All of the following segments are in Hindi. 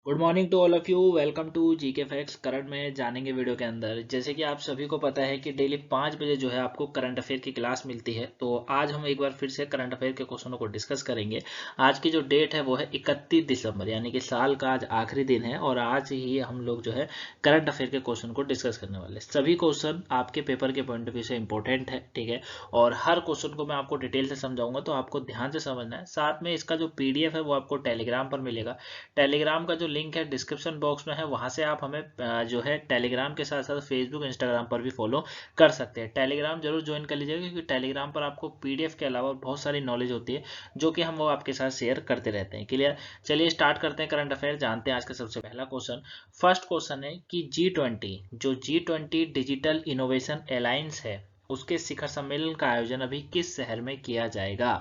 Good morning to all of you. Welcome to GK facts. Current में जानेंगे वीडियो के अंदर। जैसे कि आप सभी को पता है कि डेली 5 बजे जो है आपको करंट अफेयर की क्लास मिलती है। तो आज हम एक बार फिर से करंट अफेयर के क्वेश्चनों को डिस्कस करेंगे। आज की जो डेट है वो है 31 दिसंबर, यानी कि साल का आज आखिरी दिन है और आज ही हम लोग जो है करंट अफेयर के क्वेश्चन को डिस्कस करने वाले हैं। सभी क्वेश्चन आपके पेपर के पॉइंट ऑफ व्यू से इंपॉर्टेंट है, ठीक है। और हर क्वेश्चन को मैं आपको डिटेल से समझाऊंगा, तो आपको ध्यान से समझना है। साथ में इसका जो पीडीएफ है वो आपको टेलीग्राम पर मिलेगा। टेलीग्राम का जो लिंक है डिस्क्रिप्शन बॉक्स में है, वहां से आप हमें जो है टेलीग्राम के साथ साथ फेसबुक इंस्टाग्राम पर भी फॉलो कर सकते हैं। टेलीग्राम जरूर ज्वाइन कर लीजिएगा, क्योंकि टेलीग्राम पर आपको पीडीएफ के अलावा बहुत सारी नॉलेज होती है जो कि हम वो आपके साथ शेयर करते रहते हैं। क्लियर। चलिए स्टार्ट करते हैं करंट अफेयर। जानते हैं आज का सबसे पहला क्वेश्चन। फर्स्ट क्वेश्चन है कि G20 डिजिटल इनोवेशन अलायंस है, उसके शिखर सम्मेलन का आयोजन अभी किस शहर में किया जाएगा।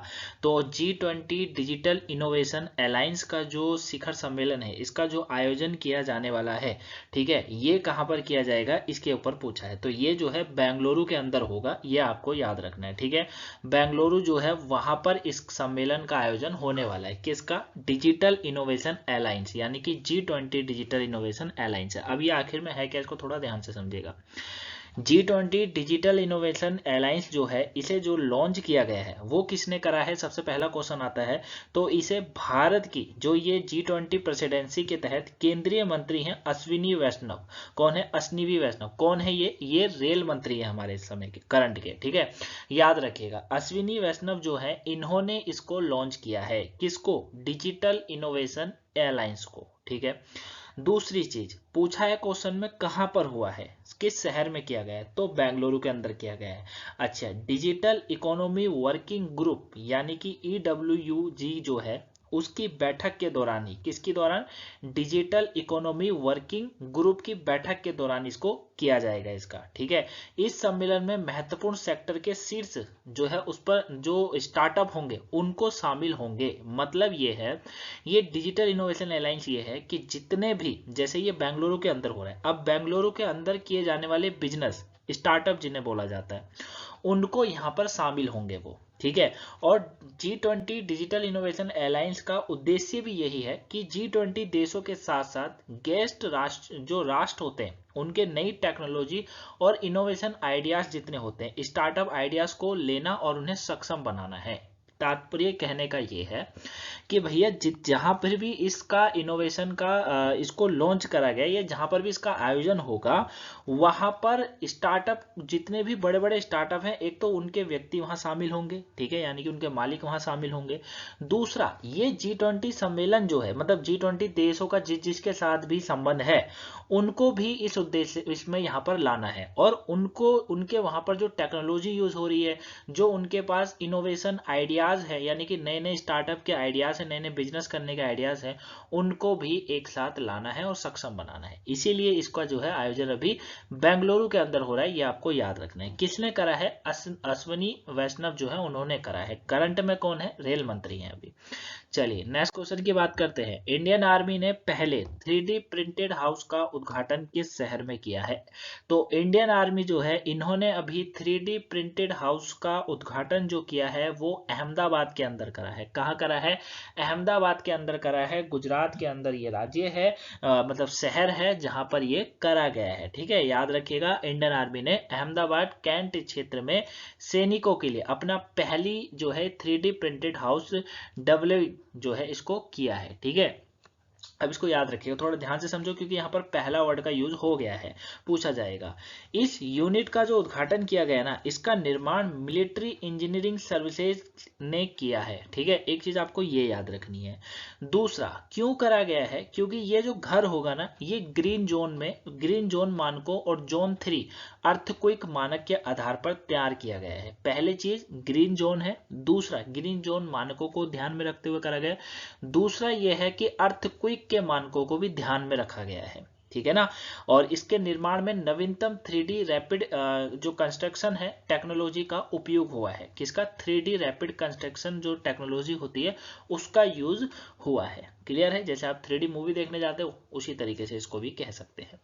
तो G20 डिजिटल इनोवेशन अलायंस का जो शिखर सम्मेलन है, इसका जो आयोजन किया जाने वाला है, ठीक है, ये कहां पर किया जाएगा इसके ऊपर पूछा है। तो ये जो है बेंगलुरु के अंदर होगा, ये आपको याद रखना है, ठीक है। बेंगलुरु जो है वहां पर इस सम्मेलन का आयोजन होने वाला है। किसका? डिजिटल इनोवेशन अलायंस, यानी कि G20 डिजिटल इनोवेशन अलायंस है। अब ये आखिर में है क्या, इसको थोड़ा ध्यान से समझिएगा। G20 डिजिटल इनोवेशन अलायंस जो है, इसे जो लॉन्च किया गया है वो किसने करा है, सबसे पहला क्वेश्चन आता है। तो इसे भारत की जो ये G20 प्रेसिडेंसी के तहत केंद्रीय मंत्री हैं अश्विनी वैष्णव। कौन है? अश्विनी वैष्णव। कौन है ये रेल मंत्री है हमारे इस समय के, करंट के, ठीक है। याद रखिएगा, अश्विनी वैष्णव जो है इन्होंने इसको लॉन्च किया है। किसको? डिजिटल इनोवेशन अलायंस को, ठीक है। दूसरी चीज पूछा है क्वेश्चन में, कहां पर हुआ है, किस शहर में किया गया है, तो बेंगलुरु के अंदर किया गया है। अच्छा, डिजिटल इकोनॉमी वर्किंग ग्रुप यानी कि EWG जो है, उसकी बैठक के दौरान ही, किसके दौरान? डिजिटल इकोनॉमी वर्किंग ग्रुप की बैठक के दौरान इसको किया जाएगा इसका, ठीक है। इस सम्मेलन में महत्वपूर्ण सेक्टर के शीर्ष जो है उस पर जो स्टार्टअप होंगे उनको शामिल होंगे। मतलब ये है, ये डिजिटल इनोवेशन अलायंस ये है कि जितने भी, जैसे ये बेंगलुरु के अंदर हो रहा है, अब बेंगलुरु के अंदर किए जाने वाले बिजनेस स्टार्टअप जिन्हें बोला जाता है, उनको यहाँ पर शामिल होंगे वो, ठीक है। और G20 डिजिटल इनोवेशन अलायंस का उद्देश्य भी यही है कि G20 देशों के साथ साथ गेस्ट राष्ट्र, जो राष्ट्र होते हैं, उनके नई टेक्नोलॉजी और इनोवेशन आइडियाज जितने होते हैं, स्टार्टअप आइडियाज को लेना और उन्हें सक्षम बनाना है। तात्पर्य कहने का ये है कि भैया जहां पर भी इसका इनोवेशन का इसको लॉन्च करा गया, या जहां पर भी इसका आयोजन होगा, वहां पर स्टार्टअप, जितने भी बड़े बड़े स्टार्टअप हैं, एक तो उनके व्यक्ति वहां शामिल होंगे, ठीक है, यानी कि उनके मालिक वहां शामिल होंगे। दूसरा, ये G20 सम्मेलन जो है, मतलब G20 देशों का जिसके साथ भी संबंध है, उनको भी इस उद्देश्य इसमें यहाँ पर लाना है। और उनको, उनके वहां पर जो टेक्नोलॉजी यूज हो रही है, जो उनके पास इनोवेशन आइडियाज है, यानी कि नए नए स्टार्टअप के आइडियाज है, नए नए बिजनेस करने के आइडियाज है, उनको भी एक साथ लाना है और सक्षम बनाना है। इसीलिए इसका जो है आयोजन अभी बेंगलुरु के अंदर हो रहा है, ये आपको याद रखना है। किसने करा है? अश्विनी वैष्णव जो है उन्होंने करा है। करंट में कौन है? रेल मंत्री हैं अभी। चलिए नेक्स्ट क्वेश्चन की बात करते हैं। इंडियन आर्मी ने पहले 3D प्रिंटेड हाउस का उद्घाटन किस शहर में किया है? तो इंडियन आर्मी जो है, इन्होंने अभी 3D प्रिंटेड हाउस का उद्घाटन जो किया है वो अहमदाबाद के अंदर करा है। कहाँ करा है? अहमदाबाद के अंदर करा है। गुजरात के अंदर ये राज्य है, मतलब शहर है जहां पर ये करा गया है, ठीक है। याद रखिएगा, इंडियन आर्मी ने अहमदाबाद कैंट क्षेत्र में सैनिकों के लिए अपना पहली जो है 3D प्रिंटेड हाउस डेवलप जो है इसको किया है, ठीक है। अब इसको याद रखिएगा, थोड़ा ध्यान से समझो, क्योंकि यहाँ पर पहला वर्ड का यूज हो गया है, पूछा जाएगा। इस यूनिट का जो उद्घाटन किया गया ना, इसका निर्माण मिलिट्री इंजीनियरिंग सर्विसेज ने किया है, ठीक है। एक चीज आपको ये याद रखनी है। दूसरा, क्यों करा गया है? क्योंकि ये जो घर होगा ना, ये ग्रीन जोन में, ग्रीन जोन मानकों और जोन 3 अर्थक्वेक मानक के आधार पर तैयार किया गया है। पहली चीज ग्रीन जोन है, दूसरा ग्रीन जोन मानकों को ध्यान में रखते हुए करा गया, दूसरा यह है कि अर्थक्वेक के मानकों को भी ध्यान में रखा गया है, ठीक है ना। और इसके निर्माण में नवीनतम 3D रैपिड जो कंस्ट्रक्शन है टेक्नोलॉजी का उपयोग हुआ है। किसका? 3D रैपिड कंस्ट्रक्शन जो टेक्नोलॉजी होती है उसका यूज हुआ है। क्लियर है? जैसे आप 3D मूवी देखने जाते हो, उसी तरीके से इसको भी कह सकते हैं।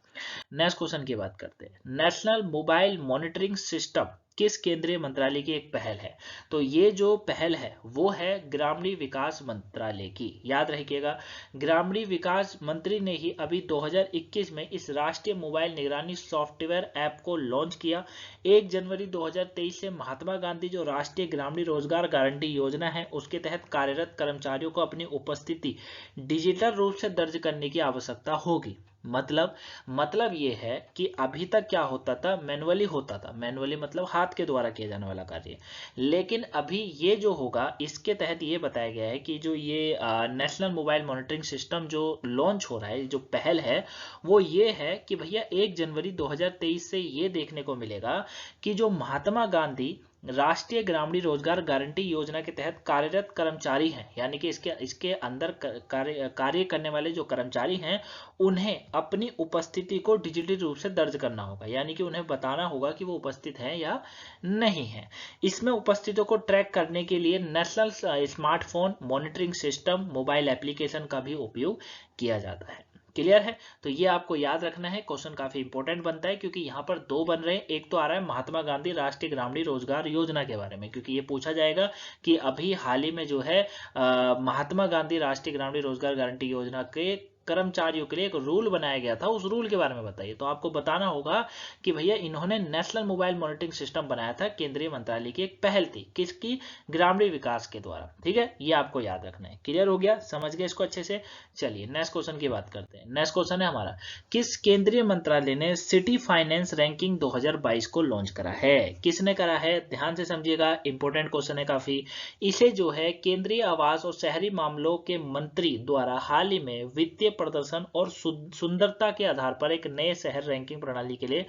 नेक्स्ट क्वेश्चन की बात करते हैं। नेशनल मोबाइल मॉनिटरिंग सिस्टम किस केंद्रीय मंत्रालय की एक पहल है? तो ये जो पहल है वो है ग्रामीण विकास मंत्रालय की। याद रखिएगा, ग्रामीण विकास मंत्री ने ही अभी 2021 में इस राष्ट्रीय मोबाइल निगरानी सॉफ्टवेयर ऐप को लॉन्च किया। 1 जनवरी 2023 से महात्मा गांधी जो राष्ट्रीय ग्रामीण रोजगार गारंटी योजना है उसके तहत कार्यरत कर्मचारियों को अपनी उपस्थिति डिजिटल रूप से दर्ज करने की आवश्यकता होगी। मतलब ये है कि अभी तक क्या होता था, मैनुअली होता था। मैनुअली मतलब हाथ के द्वारा किया जाने वाला कार्य, लेकिन अभी ये जो होगा इसके तहत ये बताया गया है कि जो ये नेशनल मोबाइल मॉनिटरिंग सिस्टम जो लॉन्च हो रहा है, जो पहल है वो ये है कि भैया 1 जनवरी 2023 से ये देखने को मिलेगा कि जो महात्मा गांधी राष्ट्रीय ग्रामीण रोजगार गारंटी योजना के तहत कार्यरत कर्मचारी हैं, यानी कि इसके अंदर कार्य करने वाले जो कर्मचारी हैं उन्हें अपनी उपस्थिति को डिजिटल रूप से दर्ज करना होगा, यानी कि उन्हें बताना होगा कि वो उपस्थित हैं या नहीं है। इसमें उपस्थितियों को ट्रैक करने के लिए national smartphone monitoring system mobile application का भी उपयोग किया जाता है। क्लियर है? तो ये आपको याद रखना है, क्वेश्चन काफी इंपॉर्टेंट बनता है क्योंकि यहाँ पर दो बन रहे हैं। एक तो आ रहा है महात्मा गांधी राष्ट्रीय ग्रामीण रोजगार योजना के बारे में, क्योंकि ये पूछा जाएगा कि अभी हाल ही में जो है महात्मा गांधी राष्ट्रीय ग्रामीण रोजगार गारंटी योजना के कर्मचारियों के लिए एक रूल बनाया गया था, उस रूल के बारे में बताइए। तो आपको बताना होगा कि भैया इन्होंने नेशनल मोबाइल मॉनिटरिंग सिस्टम बनाया था, केंद्रीय मंत्रालय की एक पहल थी, किसकी? ग्रामीण विकास के द्वारा। ठीक है, ये आपको याद रखना है। क्लियर हो गया? समझ गए इसको अच्छे से? चलिए नेक्स्ट क्वेश्चन की बात करते हैं। नेक्स्ट क्वेश्चन है हमारा, किस केंद्रीय मंत्रालय ने सिटी फाइनेंस रैंकिंग 2022 को लॉन्च करा है? किसने करा है? ध्यान से समझिएगा, इंपॉर्टेंट क्वेश्चन है काफी। इसे जो है केंद्रीय आवास और शहरी मामलों के मंत्री द्वारा हाल ही में वित्तीय प्रदर्शन और सुंदरता के आधार पर एक नए शहर रैंकिंग प्रणाली के लिए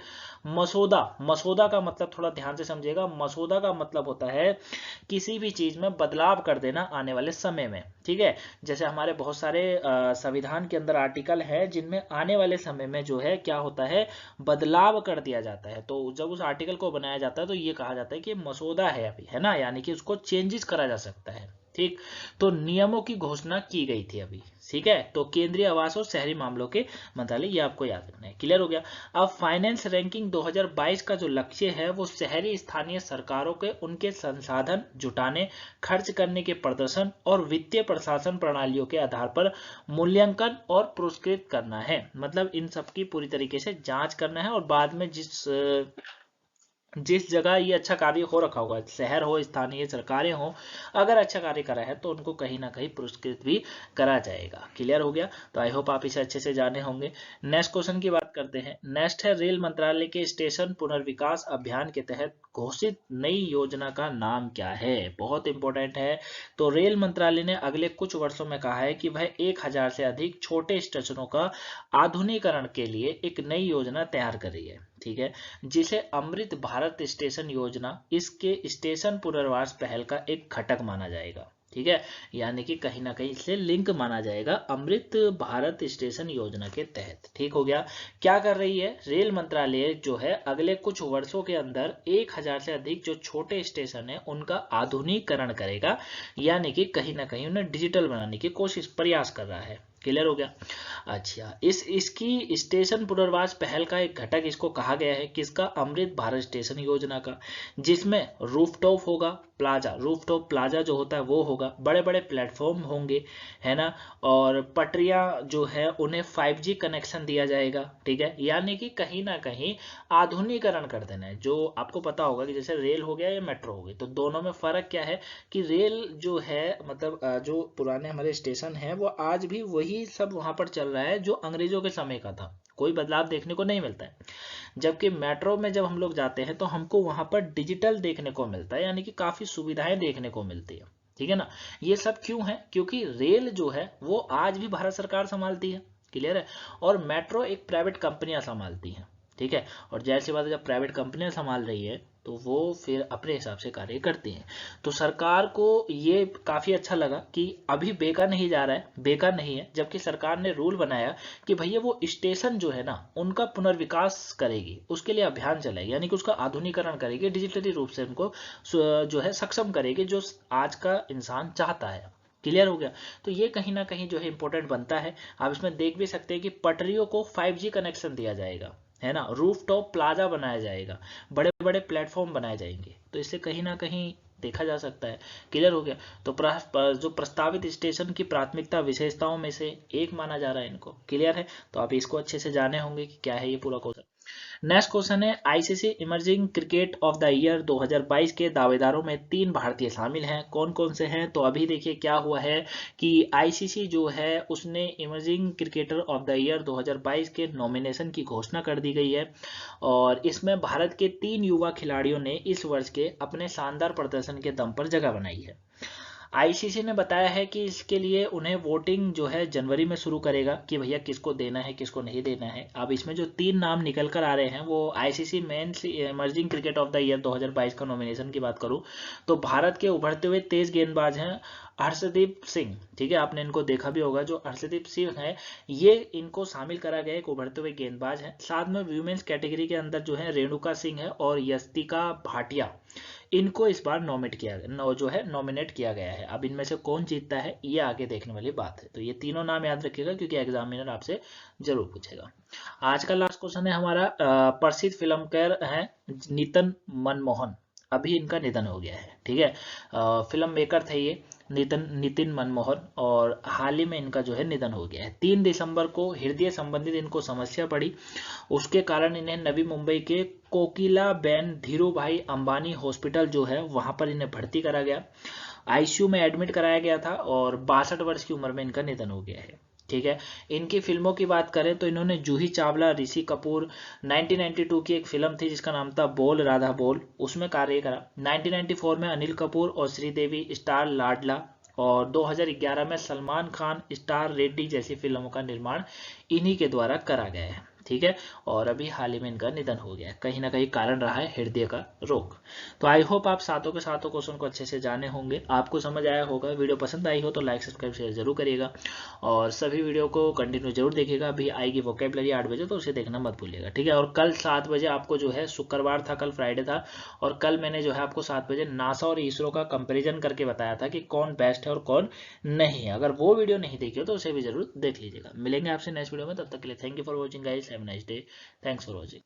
मसौदा का मतलब थोड़ा ध्यान से समझिएगा। मसौदा का मतलब होता है किसी भी चीज में बदलाव कर देना आने वाले समय में। ठीक है, जैसे हमारे बहुत सारे संविधान के अंदर आर्टिकल है जिनमें आने वाले समय में जो है क्या होता है, बदलाव कर दिया जाता है। तो जब उस आर्टिकल को बनाया जाता है तो ये कहा जाता है कि मसौदा है अभी, है ना, यानी कि उसको चेंजेस करा जा सकता है। ठीक, तो नियमों की घोषणा की गई थी अभी। ठीक है, तो केंद्रीय आवास और शहरी मामलों के मंत्रालय, ये आपको याद रखना है। क्लियर हो गया? अब फाइनेंस रैंकिंग 2022 का जो लक्ष्य है वो शहरी स्थानीय सरकारों के उनके संसाधन जुटाने, खर्च करने के प्रदर्शन और वित्तीय प्रशासन प्रणालियों के आधार पर मूल्यांकन और पुरस्कृत करना है। मतलब इन सब की पूरी तरीके से जांच करना है और बाद में जिस जगह ये अच्छा कार्य हो रखा होगा, शहर हो, स्थानीय सरकारें हो, अगर अच्छा कार्य करा है तो उनको कहीं ना कहीं पुरस्कृत भी करा जाएगा। क्लियर हो गया? तो आई होप आप इसे अच्छे से जाने होंगे। नेक्स्ट क्वेश्चन की बात करते हैं। नेक्स्ट है, रेल मंत्रालय के स्टेशन पुनर्विकास अभियान के तहत घोषित नई योजना का नाम क्या है? बहुत इंपॉर्टेंट है। तो रेल मंत्रालय ने अगले कुछ वर्षों में कहा है कि वह 1000 से अधिक छोटे स्टेशनों का आधुनिकीकरण के लिए एक नई योजना तैयार कर रही है। ठीक है, जिसे अमृत भारत स्टेशन योजना इसके स्टेशन पुनर्वास पहल का एक घटक माना जाएगा। ठीक है, यानी कि कहीं ना कहीं इससे लिंक माना जाएगा अमृत भारत स्टेशन योजना के तहत। ठीक हो गया? क्या कर रही है रेल मंत्रालय जो है, अगले कुछ वर्षों के अंदर 1000 से अधिक जो छोटे स्टेशन है उनका आधुनिकीकरण करेगा, यानी कि कहीं ना कहीं उन्हें डिजिटल बनाने की प्रयास कर रहा है। क्लियर हो गया? अच्छा, इसकी स्टेशन पुनर्वास पहल का एक घटक इसको कहा गया है किसका? अमृत भारत स्टेशन योजना का, जिसमें रूफटॉप होगा, रूफटॉप प्लाजा जो होता है वो होगा, बड़े बड़े प्लेटफॉर्म होंगे, है ना, और पटरियां जो है उन्हें 5G कनेक्शन दिया जाएगा। ठीक है, यानी कि कहीं ना कहीं आधुनिकीकरण कर देना है। जो आपको पता होगा कि जैसे रेल हो गया या मेट्रो हो गई, तो दोनों में फर्क क्या है कि रेल जो है मतलब जो पुराने हमारे स्टेशन है वो आज भी वही सब वहां पर चल रहा है जो अंग्रेजों के समय का था, कोई बदलाव देखने को नहीं मिलता है। जबकि मेट्रो में जब हम लोग जाते हैं तो हमको वहां पर डिजिटल देखने को मिलता है, यानी कि काफी सुविधाएं देखने को मिलती है। ठीक है ना? ये सब क्यों है? क्योंकि रेल जो है वो आज भी भारत सरकार संभालती है। क्लियर है? और मेट्रो एक प्राइवेट कंपनियां संभालती हैं। ठीक है, और जाहिर सी बात है जब प्राइवेट कंपनियां संभाल रही है तो वो फिर अपने हिसाब से कार्य करती हैं। तो सरकार को ये काफी अच्छा लगा कि अभी बेकार नहीं जा रहा है, बेकार नहीं है, जबकि सरकार ने रूल बनाया कि भैया वो स्टेशन जो है ना उनका पुनर्विकास करेगी, उसके लिए अभियान चलाएगी, यानी कि उसका आधुनिकीकरण करेगी, डिजिटली रूप से उनको जो है सक्षम करेगी, जो आज का इंसान चाहता है। क्लियर हो गया? तो ये कहीं ना कहीं जो है इंपॉर्टेंट बनता है। आप इसमें देख भी सकते हैं कि पटरियों को 5G कनेक्शन दिया जाएगा। है ना, रूफ टॉप प्लाजा बनाया जाएगा, बड़े बड़े प्लेटफॉर्म बनाए जाएंगे। तो इससे कहीं ना कहीं देखा जा सकता है। क्लियर हो गया। तो जो प्रस्तावित स्टेशन की प्राथमिकता विशेषताओं में से एक माना जा रहा है इनको। क्लियर है। तो आप इसको अच्छे से जाने होंगे कि क्या है ये पूरा क्वेश्चन। नेक्स्ट क्वेश्चन है, ICC emerging cricket of the year 2022 के दावेदारों में 3 भारतीय शामिल हैं। कौन कौन से हैं? तो अभी देखिए क्या हुआ है कि आईसीसी जो है उसने emerging cricketer of the year 2022 के नॉमिनेशन की घोषणा कर दी गई है और इसमें भारत के 3 युवा खिलाड़ियों ने इस वर्ष के अपने शानदार प्रदर्शन के दम पर जगह बनाई है। आईसीसी ने बताया है कि इसके लिए उन्हें वोटिंग जो है जनवरी में शुरू करेगा कि भैया किसको देना है किसको नहीं देना है। अब इसमें जो 3 नाम निकल कर आ रहे हैं वो ICC men's emerging cricket of the year 2022 का नॉमिनेशन की बात करूं तो भारत के उभरते हुए तेज गेंदबाज हैं हर्षदीप सिंह। ठीक है, आपने इनको देखा भी होगा। जो हर्षदीप सिंह है ये इनको शामिल करा गया, एक उभरते हुए गेंदबाज है। साथ में वीमेंस कैटेगरी के अंदर जो है रेणुका सिंह है और यस्तिका भाटिया, इनको इस बार नॉमिनेट किया गया है। अब इनमें से कौन जीतता है ये आगे देखने वाली बात है। तो ये तीनों नाम याद रखिएगा क्योंकि एग्जामिनर आपसे जरूर पूछेगा। आज का लास्ट क्वेश्चन है हमारा, प्रसिद्ध फिल्मकार है नितिन मनमोहन, अभी इनका निधन हो गया है। ठीक है, फिल्म मेकर थे ये नितिन मनमोहन और हाल ही में इनका जो है निधन हो गया है। 3 दिसंबर को हृदय संबंधित इनको समस्या पड़ी, उसके कारण इन्हें नवी मुंबई के कोकिलाबेन धीरूभाई अंबानी हॉस्पिटल जो है वहां पर इन्हें भर्ती करा गया, आईसीयू में एडमिट कराया गया था और 62 वर्ष की उम्र में इनका निधन हो गया है। ठीक है, इनकी फिल्मों की बात करें तो इन्होंने जूही चावला, ऋषि कपूर, 1992 की एक फिल्म थी जिसका नाम था बोल राधा बोल, उसमें कार्य करा। 1994 में अनिल कपूर और श्रीदेवी स्टार लाडला और 2011 में सलमान खान स्टार रेड्डी जैसी फिल्मों का निर्माण इन्हीं के द्वारा करा गया है। ठीक है, और अभी हाल ही में इनका निधन हो गया है। कहीं ना कहीं कारण रहा है हृदय का रोग। तो आई होप आप सातों के सातों क्वेश्चन को अच्छे से जाने होंगे, आपको समझ आया होगा। वीडियो पसंद आई हो तो लाइक सब्सक्राइब शेयर जरूर करिएगा और सभी वीडियो को कंटिन्यू जरूर देखिएगा। अभी आएगी वोकैबुलरी 8 बजे तो उसे देखना मत भूलिएगा। ठीक है, और कल 7 बजे आपको जो है, शुक्रवार था कल, फ्राइडे था, और कल मैंने जो है आपको 7 बजे नासा और इसरो का कंपेरिजन करके बताया था कि कौन बेस्ट है और कौन नहीं है। अगर वो वीडियो नहीं देखी हो तो उसे भी जरूर देख लीजिएगा। मिलेंगे आपसे नेक्स्ट वीडियो में, तब तक के लिए thank you for watching guys, have a nice day, thanks for watching.